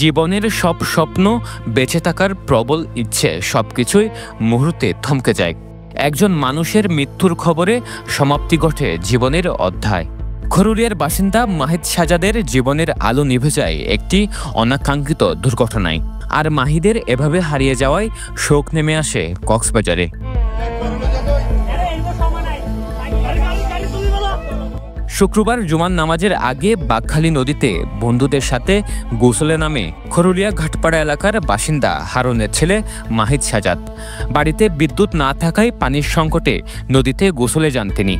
জীবনের সব স্বপ্ন, বেঁচে থাকার প্রবল ইচ্ছে সবকিছুই মুহূর্তে থমকে যায়। একজন মানুষের মৃত্যুর খবরে সমাপ্তি ঘটে জীবনের অধ্যায়। খরুরিয়ার বাসিন্দা মাহিদ সাজাদের জীবনের আলো নিভে যায় একটি অনাকাঙ্ক্ষিত দুর্ঘটনায়। আর মাহিদের এভাবে হারিয়ে যাওয়ায় শোক নেমে আসে কক্সবাজারে। শুক্রবার জুমার নামাজের আগে বাকখালী নদীতে বন্ধুদের সাথে গোসলে নামে খরুলিয়া ঘাটপাড়া এলাকার বাসিন্দা হারুনের ছেলে মাহিদ সাজাদ। বাড়িতে বিদ্যুৎ না থাকায় পানির সংকটে নদীতে গোসলে যান তিনি।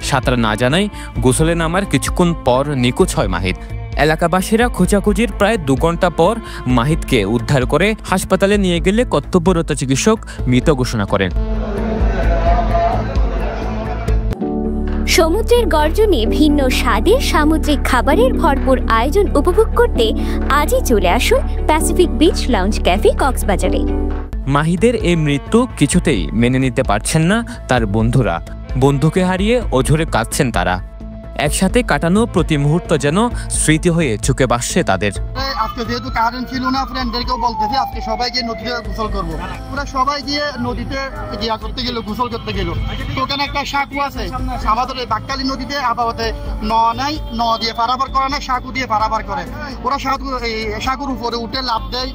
সাঁতার না জানায় গোসলে নামার কিছুক্ষণ পর নিখোঁজ হয় মাহিদ। এলাকাবাসীরা খোঁজাখুঁজির প্রায় 2 ঘন্টা পর মাহিদকে উদ্ধার করে হাসপাতালে নিয়ে গেলে কর্তব্যরত চিকিৎসক মৃত ঘোষণা করেন। সমুদ্রের গর্জনে ভিন্ন স্বাদের সামুদ্রিক খাবারের ভরপুর আয়োজন উপভোগ করতে আজই চলে আসুন প্যাসিফিক বিচ লাউঞ্জ ক্যাফে কক্সবাজারে। মাহিদের এই মৃত্যু কিছুতেই মেনে নিতে পারছেন না তার বন্ধুরা। বন্ধুকে হারিয়ে অঝরে কাঁদছেন তারা। একসাথে কাটানো প্রতি মুহূর্ত যেন স্মৃতি হয়ে চোখে ভাসছে তাদের। আজকে যেহেতু কারেন্ট ছিল না, ফ্রেন্ডদেরকেও বলতেছি আজকে সবাই গিয়ে নদীতে গোসল করবো। পুরো সবাই গিয়ে নদীতে গিয়া করতে গেল, গোসল করতে গেল। তো ওখানে একটা সাঁকু আছে আমাদের এই বাকখালী নদীতে, আপাতত নাই দিয়ে পারাপার করে না, সাঁকু দিয়ে পারাপার করে। ওরা সাঁকুর উপরে উঠে লাফ দেয়,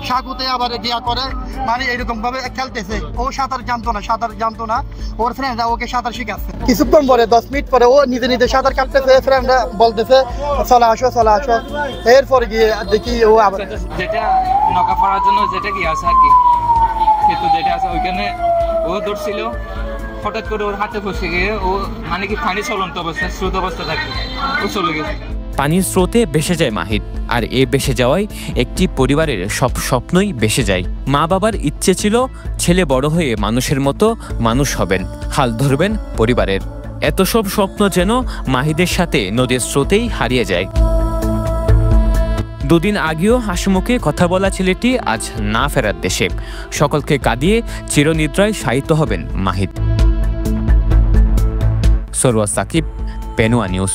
সাঁকুতে আবার গিয়া করে, মানে এরকম ভাবে খেলতেছে। ও সাঁতার জানতো না, ওর ফ্রেন্ডরা ওকে সাঁতার শিখাচ্ছে। কিছুক্ষণ পরে 10 মিনিট পরে ও নিজে নিজে সাঁতার কাটতেছে, ফ্রেন্ডরা বলতেছে চলে আসো। এরপরে গিয়ে দেখি ও আবার যেটা নৌকা পড়ার জন্য যেটা কি আছে আর কি, কিন্তু যেটা আছে ওইখানে ও দৌড়ছিল, হঠাৎ করে ওর হাতে ফসে গিয়ে ও মানে কি পানি চলন্ত অবস্থা, স্রোত অবস্থা থাকে, ও চলে গেছে। পানির স্রোতে ভেসে যায় মাহিদ। আর এ ভেসে যাওয়ায় একটি পরিবারের সব স্বপ্নই ভেসে যায়। মা বাবার ইচ্ছে ছিল ছেলে বড় হয়ে মানুষের মতো মানুষ হবেন, হাল ধরবেন পরিবারের। এত সব স্বপ্ন যেন মাহিদের সাথে নদীর স্রোতেই হারিয়ে যায়। 2 দিন আগেও হাসিমুখে কথা বলা ছেলেটি আজ না ফেরার দেশে। সকলকে কাঁদিয়ে চিরনিদ্রায় শায়িত হবেন মাহিদ। সরওয়ার সাকিব, পেনুয়া নিউজ।